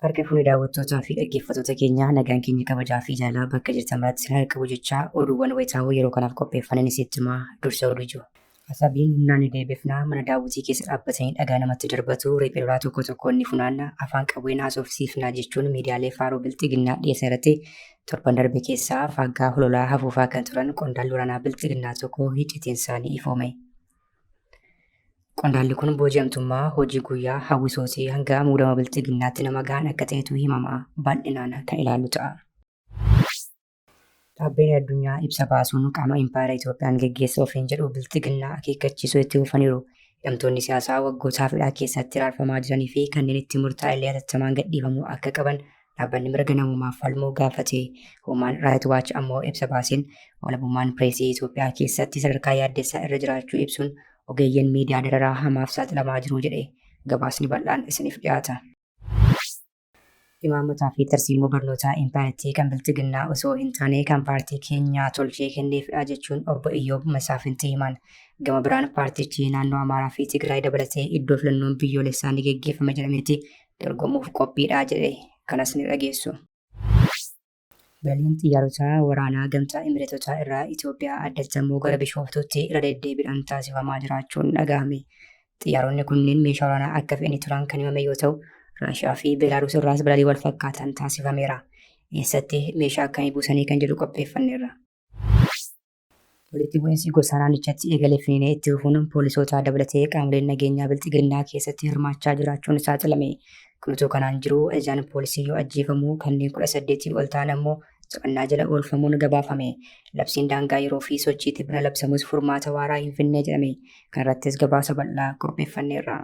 Harka fuudhee daawwattootaa fi dhaggeeffattoota keenyaa nagaan keenya kabajaa fi jaalala bakka jirtan maratti sin qabu jechaa oduuwwan wayitaawoo yeroo kanaaf qopheeffanan isitti himaa dursa oduu jiru. Asabiin humnaan deebifnaa mana daawwitii keessa dhaabbatanii dhagaa namatti darbatu riphee lolaa tokko inni funaanna afaan qawween haasofsiifnaa jechuun miidiyaalee faaruu bilxiginnaa dhiyeessan irratti torban darbe keessaa faaggaa hololaa hafuufaa kan turan qondaalli waraanaa bilxiginnaa tokko hidhiitiin isaanii ifoome. Qondaalli kun booji'amtummaa hojii guyyaa hawwisootii hanga muudama bilxiginnaatti nama gahan akka ta'etu himama bal'inaan kan ilaallu ta'a. Dhaabbileen addunyaa ibsa baasuun qaama impaayera Itoophiyaan geggeessa ofiin jedhu bilxiginnaa akeekkachiisuu itti fufaniiru. Hidhamtoonni siyaasaa waggootaaf hidhaa keessatti raarfamaa jiranii fi kanneen itti murtaa'e hatattamaan gadhiifamuu akka qaban dhaabbanni mirga namummaaf falmuu gaafate. Human Rights Watch ammoo ibsa baaseen walabummaan pireesii Itoophiyaa keessatti sadarkaa yaaddessaa irra jiraachuu ibsuun ogeeyyiin miidiyaa dararaa hamaaf saaxilamaa jiru jedhe. Gabaasni bal'aan isiniif dhiyaata. Imaammataa fi tarsiimoo barnootaa impaayertii kan bilxiginnaa osoo hin taane kan paartii keenyaa tolchee kenneefidha jechuun obbo Iyyoob Masaafinti himan. Gama biraan paartichi naannoo Amaaraa fi Tigraay dabalatee iddoo filannoon biyyoolessaa ni geggeeffama jedhametti dorgomuuf qophiidha jedhe. Kanas ni dhageessu. Baliin xiyyaarota waraanaa gamtaa Imireetotaa irraa Itoophiyaa addatti gara Bishooftuutti irra deddeebiidhaan taasifamaa jiraachuun dhagahame. Xiyyaaronni kunneen meeshaa waraanaa akka fe'anii turan kan himame yoo ta'u, Raashiyaa fi Beelaaruus irraas balalii wal fakkaatan taasifameera. Eessatti meeshaa akkamii buusanii kan jedhu qopheeffanneerra. Walitti bu'iinsi gosa naannichatti eegalee finiinee itti fufuun poolisoota dabalatee qaamoleen nageenyaa bilxiginnaa keessatti hirmaachaa jiraachuun saaxilame. Kunuutuu kanaan jiru ajajaan poolisii yoo ajjeefamu kanneen 18 ol ta'an ammoo to'annaa jala oolfamuun gabaafame. Labsiin daangaa yeroo fi sochiitti bira labsamus furmaata waaraa hin finne jedhame. Kan irrattis gabaasa bal'aa qopheeffanneerra.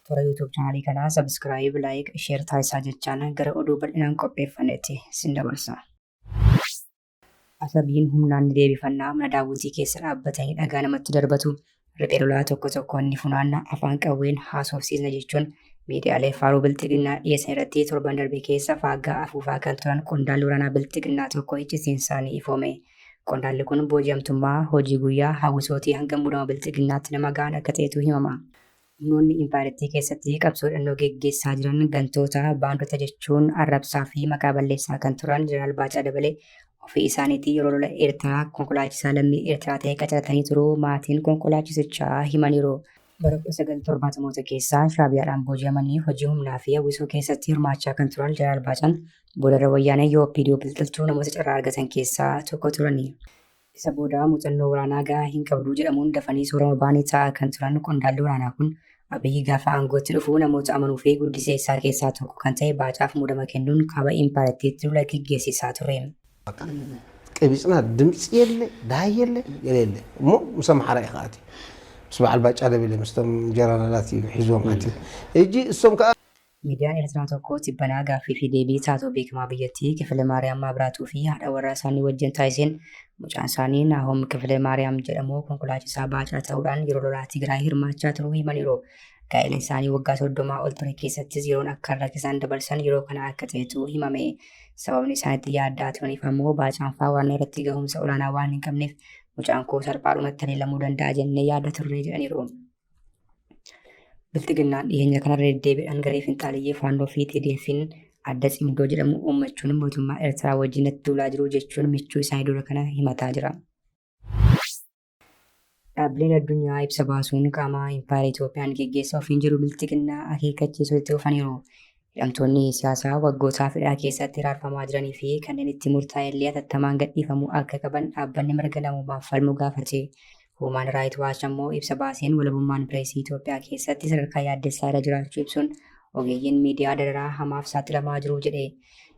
Toora YouTube chaanaalii kanaa subscribe, like, share taasisaa jechaan gara oduu bal'inaan qopheeffannetti sin dabarsa. Asabiin humnaan deebifannaa mana daawwitii keessa dhaabbatanii dhagaa namatti darbatu riphee lolaa tokko inni funaanna afaan qawween haasofsiisna jechuun miidiyaalee faaruu bilxiginnaa dhiyeessan irratti torban darbe keessa faaggaa afuufaa kan turan qondaalli waraanaa bilxiginnaa tokko iccitiin isaanii ifoome. Qondaalli kun booji'amtummaa hojii guyyaa hawwisootii hanga muudama bilxiginnaatti nama gahan akka ta'etu himama. Humnoonni impaayertii keessatti qabsoo hidhannoo geggeessaa jiran gantoota baandota jechuun arrabsaa fi maqaa balleessaa kan turan Jeneraal Baacaa dabalee ofii isaaniitii yeroo lola Eertiraa konkolaachisaa lammii Eertiraa ta'e qacaratanii turuu maatiin konkolaachisichaa himaniiru. Bara 1970 keessaa Shaabiyaadhaan booji'amanii hojii humnaa fi hawwisoo keessatti hirmaachaa kan turan Jeneraal Baacaan boodarra wayyaanee yoo OPDO bilxiltuu namoota carraa argatan keessaa tokko turani. Isa booda muuxannoo waraanaa gahaa hin qabdu jedhamuun dafanii soorama baanii taa'aa kan turan qondaalli waraanaa kun Abiyyi gaafa aangootti dhufuu namoota amanuu fi guddisee isaa keessaa tokko kan ta'e Baacaaf muudama kennuun kaaba impaayertiitti lola geggeessisaa ture. قبيصنا دمس يله ده يله يله مو مسمح رأي خاتي سبع الباج على بيله مستم جرانا لاتي حزوم خاتي يجي السوم كا Miidiyaan Eertiraa tokko tibbanaa gaaffii fi deebii taatoo beekamaa biyyattii Kifile Maariyaam Maabiraatuu fi haadha warraa isaanii wajjin taasiseen mucaan isaanii Naahom Kifile Maariyaam jedhamu konkolaachisaa Baacaa ta'uudhaan yeroo lolaa Tigraay hirmaachaa turuu himaniiru. Gaa'ela isaanii waggaa 30 ol ture keessattis yeroon akka rakkisan dabarsan yeroo kana akka ta'etu himame. Sababni isaanitti yaaddaa turaniif ammoo Baacaan fa'aa waan irratti gahumsa olaanaa waan hin qabneef mucaan koo salphaadhumatti leellamuu danda'a jennee yaada turre jedhaniiru. Bilxiginnaan dhiyeenya kanarra deddeebiidhaan garee finxaaliyyee faannoo fi TDF'n adda cimdoo jedhamu uummachuun mootummaa Eertiraa wajjin itti duulaa jiru jechuun michuu isaanii dura kana himataa jira. Dhaabbileen addunyaa ibsa baasuun qaama impaayera Itoophiyaan geggeessaa ofiin jiru bilxiginnaa akeekkachiisuu itti fufaniiru. Hidhamtoonni siyaasaa waggootaaf hidhaa keessatti raarfamaa jiranii fi kanneen itti murtaa'e hatattamaan gadhiifamuu akka qaban dhaabbanni mirga namummaaf falmuu gaafate. Human Rights Watch ammoo ibsa baaseen walabummaan pireesii Itoophiyaa keessatti sadarkaa yaaddessaa irra jiraachuu ibsuun ogeeyyiin miidiyaa dararaa hamaaf saaxilamaa jiru jedhe.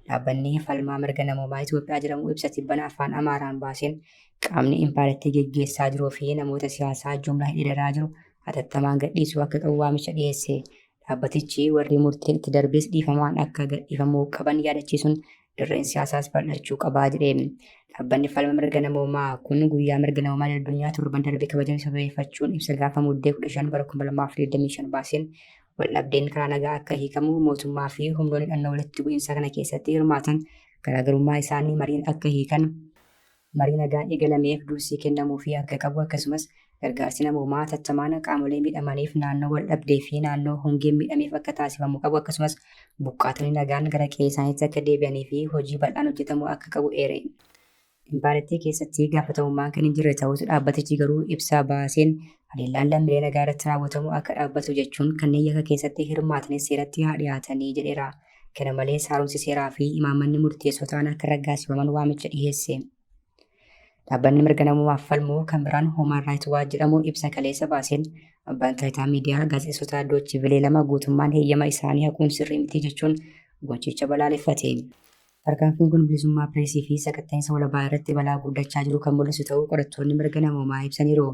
Dhaabbanni falmaa mirga namummaa Itoophiyaa jedhamu ibsa tibbana afaan Amaaraan baaseen qaamni impaayertii geggeessaa jiruu fi namoota siyaasaa jumlaa hidharaa jiru hatattamaan gadhiisuu akka qabu waamicha dhiyeesse. Dhaabbatichi warri murteen itti darbes dhiifamaan akka gadhiifamuu qaban yaadachiisuun dirreen siyaasaas bal'achuu qabaa jedhe. Dhaabbanni falma mirga namummaa kun guyyaa mirga namummaa addunyaa torban darbe kabajame sababeeffachuun ibsa gaafa muddee 15 bara 2025 baaseen waldhabdeen karaa nagaa akka hiikamu mootummaa fi humnoonni hidhannoo walitti bu'iinsa kana keessatti hirmaatan garaagarummaa isaanii mariin akka hiikan marii nagaan eegalameef dursii kennamuu fi akka qabu akkasumas Gargaarsi namoomaa tattamaan qaamolee miidhamaniif naannoo wal dhabdee fi naannoo hongeen miidhameef akka taasifamuu qabu akkasumas buqqaatonni nagaan gara qe'ee isaaniitti akka deebi'anii fi hojii bal'aan hojjetamuu akka qabu eere. Impaayirtii keessatti gaafatamummaan kan hin jirre ta'us dhaabbatichi garuu ibsaa baaseen haleellaan lammiilee nagaa irratti raawwatamu akka dhaabbatu jechuun kanneen yakka keessatti hirmaatanis seeratti haa dhiyaatanii jedheera. Kana malees haaromsi seeraa fi imaammanni murteessoo ta'an akka raggaasifaman waamicha dhiyeesse. Dhaabbanni mirga namoomaaf falmu kan biraan Human Rights Watch jedhamu ibsa kaleessa baaseen abbaan taayitaa miidiyaa gaazexeessota Doochi Vilee lama guutummaan heeyyama isaanii haquun sirrii miti jechuun gochicha balaaleffate. Tarkaanfiin kun bilisummaa pireesii fi sakatta'insa walabaa irratti balaa guddachaa jiru kan mul'isu ta'uu qorattoonni mirga namoomaa ibsaniiru.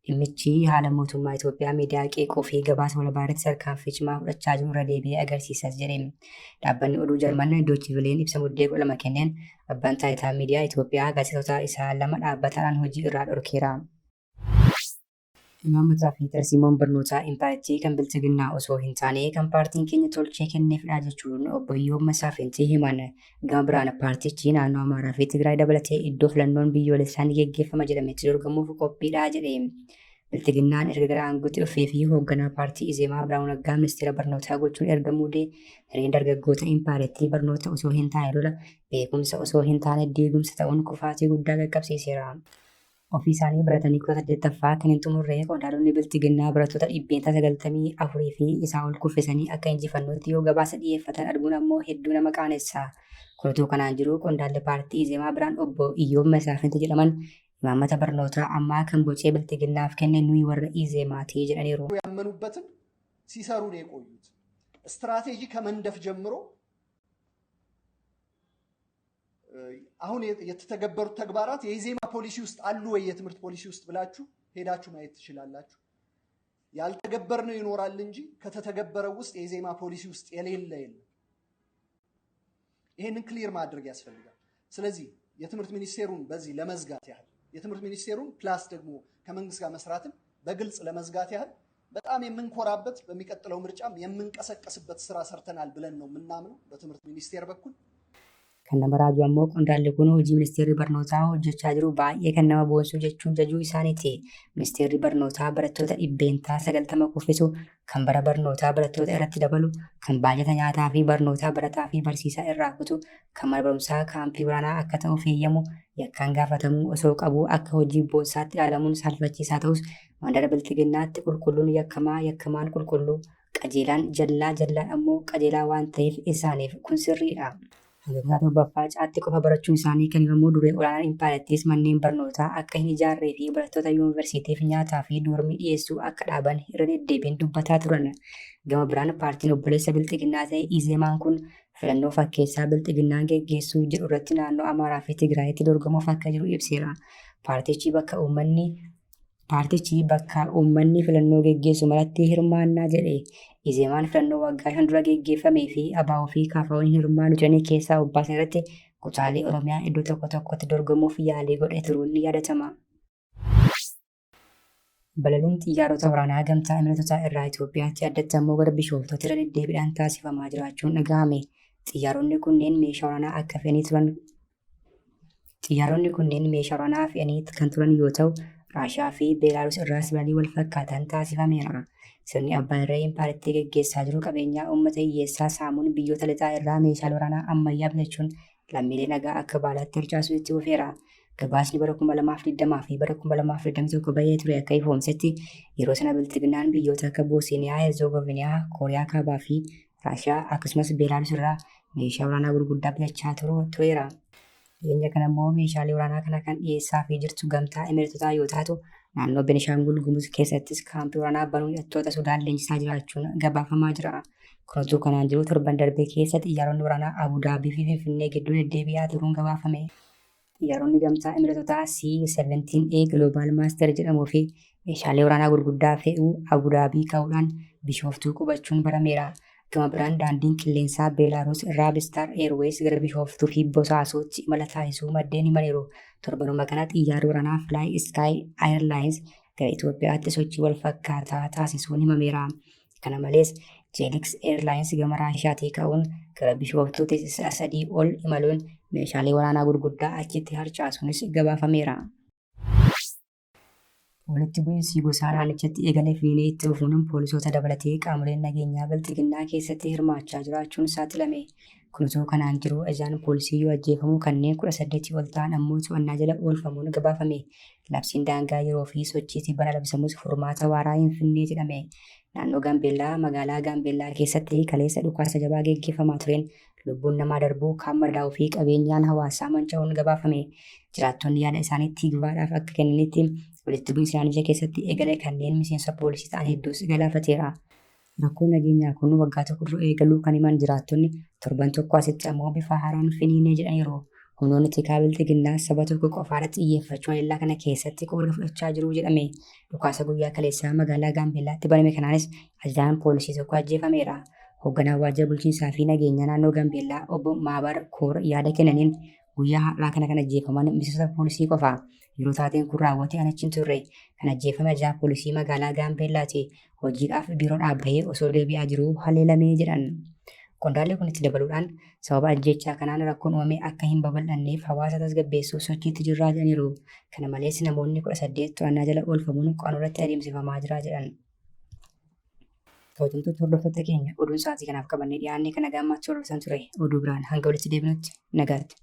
Dhimmichi haala mootummaa Itoophiyaa miidiyaa qeequu fi gabaasa walabaa irratti tarkaanfii cimaa fudhachaa jiru irra deebi'ee agarsiisas jedhe. Dhaabbanni oduu Jarman Doochi Vileen ibsa muddee 12 kenneen abbaan taayitaa miidiyaa Itoophiyaa gaazexeessota isaa lama dhaabbataadhaan hojii irraa dhorkeera. Imaammataa fi tarsiimoon barnootaa impaayirtii kan bilchiginnaa osoo hin taane kan paartiin keenya tolchee kenneefidha jechuun obbo Iyyoomma Saafintii himan. Gama biraan paartichi naannoo Amaaraa fi Tigraay dabalatee iddoo filannoon biyyoolessaa ni geggeeffama jedhametti dorgomuuf qophiidha jedhe. Bilchiginnaan erga gara aangootti dhufee fi hoogganaa paartii EZEMA Biraanuu Naggaa ministeera barnootaa gochuun erga muudee hireen dargaggoota impaayirtii barnoota osoo hin taane lola beekumsa osoo hin taane diigumsa ta'uun kufaatii guddaa qaqqabsiiseera. Ofii isaanii baratanii kutaa 8ffaa kan hin xumurre qondaaltonni bilchiginnaa barattoota 94 fi isaa ol kuffisanii akka injifannootti yoo gabaasa dhiyeeffatan arguun ammoo hedduu nama qaanessa. Kutuu kanaan jiru qondaalli paartii EZEMA biraan obbo Iyyoomma Saafintii jedhaman imaammata barnootaa ammaa kan bocee bilchiginnaaf kenne nuyi warra EZEMaatii jedhaniiru. ያመኑበትን ሲሰሩ ነው የቆዩት። ስትራቴጂ ከመንደፍ ጀምሮ አሁን የተተገበሩት ተግባራት የኢዜማ ፖሊሲ ውስጥ አሉ ወይ የትምህርት ፖሊሲ ውስጥ ብላችሁ ሄዳችሁ ማየት ትችላላችሁ። ያልተገበርነው ይኖራል እንጂ ከተተገበረው ውስጥ የኢዜማ ፖሊሲ ውስጥ የሌለ የለም። ይሄንን ክሊር ማድረግ ያስፈልጋል። ስለዚህ የትምህርት ሚኒስቴሩን በዚህ ለመዝጋት ያህል የትምህርት ሚኒስቴሩን ፕላስ ደግሞ ከመንግስት ጋር መስራትን በግልጽ ለመዝጋት ያህል በጣም የምንኮራበት በሚቀጥለው ምርጫም የምንቀሰቀስበት ስራ ሰርተናል ብለን ነው የምናምነው በትምህርት ሚኒስቴር በኩል። Kan nama raaju ammoo qondaalli kun hojii ministeerri barnootaa hojjechaa jiru baay'ee kan nama boonsu jechuun jajuu isaaniiti. Ministeerri barnootaa barattoota 90 kuffisu, kan bara barnootaa barattoota irratti dabalu, kan baajata nyaataa fi barnootaa barataa fi barsiisaa irraa kutu, kan mana barumsaa kaampii waraanaa akka ta'uuf eeyyamu, yakkaan gaafatamuu osoo qabu akka hojii boonsaatti ilaalamuun saalfachiisaa ta'us mandara bilchiginnaatti qulqulluun yakkamaan qulqulluu, qajeelaan jallaan ammoo qajeelaa waan ta'eef isaaniif kun sirriidha. Hanga torbaffaa caatti qofa barachuun isaanii kan himamu duree olaanaan impaayirtiis manneen barnootaa akka hin ijaarree fi barattoota yuunivarsiitiif nyaataa fi doormii dhiyeessuu akka dhaaban irra deddeebiin dubbataa turan. Gama biraan paartiin obboleessa bilchiginnaa ta'e EZEMaan kun filannoo fakkeessaa bilchiginnaan geggeessuu jedhu irratti naannoo Amaaraa fi Tigraayitti dorgomuuf akka jiru ibseera. Paartichi bakka uummanni filannoo geggeessu malatti hirmaannaa jedhe. EZEMaan filannoo waggaa 5 dura geggeeffamee fi ABO fi KFO'n hirmaannu jedhanii keessaa obbaasan irratti kutaalee Oromiyaa iddoo tokkotti dorgomuuf yaalii godhee turuun ni yaadatama. Balaliin xiyyaarota waraanaa gamtaa Imaammataa irraa Itoophiyaatti addatti ammoo gara Bishooftuutti irra deddeebiidhaan taasifamaa jiraachuun dhagahame. Xiyyaaronni kunneen meeshaa waraanaa fe'anii kan turan yoo ta'u, Raashiyaa fi Beelaaruus irraas balii wal fakkaatan taasifameera. Sirni abbaa irree impaayirtii geggeessaa jiru qabeenyaa uummata hiyyeessaa saamuun biyyoota lixaa irraa meeshaalee waraanaa ammayyaa bitachuun lammiilee nagaa akka baalaatti harcaasuu itti fufeera. Gabaasni bara 2020 fi bara 2021 bahee ture akka ifoomsetti yeroo sana bilchiginnaan biyyoota akka Boosniyaa, Herzegoviniyaa, Kooriyaa Kaabaa fi Raashiyaa akkasumas Beelaaruus irraa meeshaa waraanaa gurguddaa bitachaa tureera. Dhiyeenya kana immoo meeshaalee waraanaa kana kan dhiyeessaa fi jirtu gamtaa Imaammataa yoo taatu, naannoo Benishaangul Gumuz keessattis kaampii waraanaa banuun hidhattoota Sudaan leenjisaa jiraachuun gabaafamaa jira. Kunuutuu kanaan jiru torban darbee keessa xiyyaaronni waraanaa Abudaabii fi Finfinnee gidduu deddeebi'aa turuun gabaafame. Xiyyaaronni gamtaa Imaammataa C-17A Global Master jedhamuu fi meeshaalee waraanaa gurguddaa fe'uu Abudaabii ka'uudhaan Bishooftuu qubachuun barameera. Gama biraan daandiin qilleensaa Beelaaruus irraa Star Airways gara Bishooftuu fi Bosaasootti imala taasisuu maddeen himaniiru. Torbanuma kana xiyyaarri waraanaa Fly Sky Airlines gara Itoophiyaatti sochii wal fakkaataa taasisuun himameera. Kana malees Jelix Airlines gama Raashiyaatii ka'uun gara Bishooftuutti sa'a 3 ol imaluun meeshaalee waraanaa gurguddaa achitti harcaasuunis gabaafameera. Walitti bu'iinsi gosaa naannichatti eegalee fiinee itti fufuun poolisoota dabalatee qaamoleen nageenyaa bilxiginnaa keessatti hirmaachaa jiraachuun saaxilame. Kunisoo kanaan jiru ajajaan poolisii yoo ajjeefamu kanneen 18 ol ta'an ammoo to'annaa jala oolfamuun gabaafame. Labsiin daangaa yeroo fi sochiitii bana labsamus furmaata waaraa hin finne jedhame. Naannoo Gaambeellaa magaalaa Gaambeellaa keessatti kaleessa dhukaasa jabaa geggeeffamaa tureen lubbuun namaa darbuu kaan madaa'uu fi qabeenyaan hawaasaa manca'uun gabaafame. Jiraattonni yaada isaaniitti hiikbaadhaaf akka kennanitti walitti bu'iinsi naannicha keessatti eegale kanneen miseensa poolisii ta'an hedduus galaafateera. Rakkoon nageenyaa kun waggaa tokko dura eegaluu kan himan jiraattonni torban tokko asitti ammoo bifa haaraan finiinee jedhaniiru. Humnoonni tikaa bilxiginnaa saba tokko qofaarratti xiyyeeffachuu haleellaa kana keessatti qooda fudhachaa jiru jedhame. Dhukaasa guyyaa kaleessaa magaalaa Gaambeellaatti baname kanaanis ajajaan poolisii tokko ajjeefameera. Hoogganaan waajjira bulchiinsaa fi nageenya naannoo Gaambeellaa obbo Maabar Koor yaada kennaniin guyyaa har'aa kana kan ajjeefaman miseensa poolisii qofa. Yeroo taateen kun raawwate ani achi turre. Kan ajjeefame ajajaa poolisii magaalaa Gaambeellaati. Hojiidhaaf biiroo dhaabbahee osoo deebi'aa jiruu haleelamee jedhan. Qondaalli kun itti dabaluudhaan sababa ajjechaa kanaan rakkoon uumame akka hin babal'anneef hawaasa tasgabbeessuuf sochiitti jirraa jedhaniiru. Kana malees namoonni 18 to'annaa jala oolfamuun qaanurratti adeemsifamaa jira jedhan. Hordoftoota hordoftoota keenya oduun sa'aatii kanaaf qabannee dhiyaannee kana gaammaatti hordoftan ture. Oduu biraan hanga walitti deebinutti nagaatti.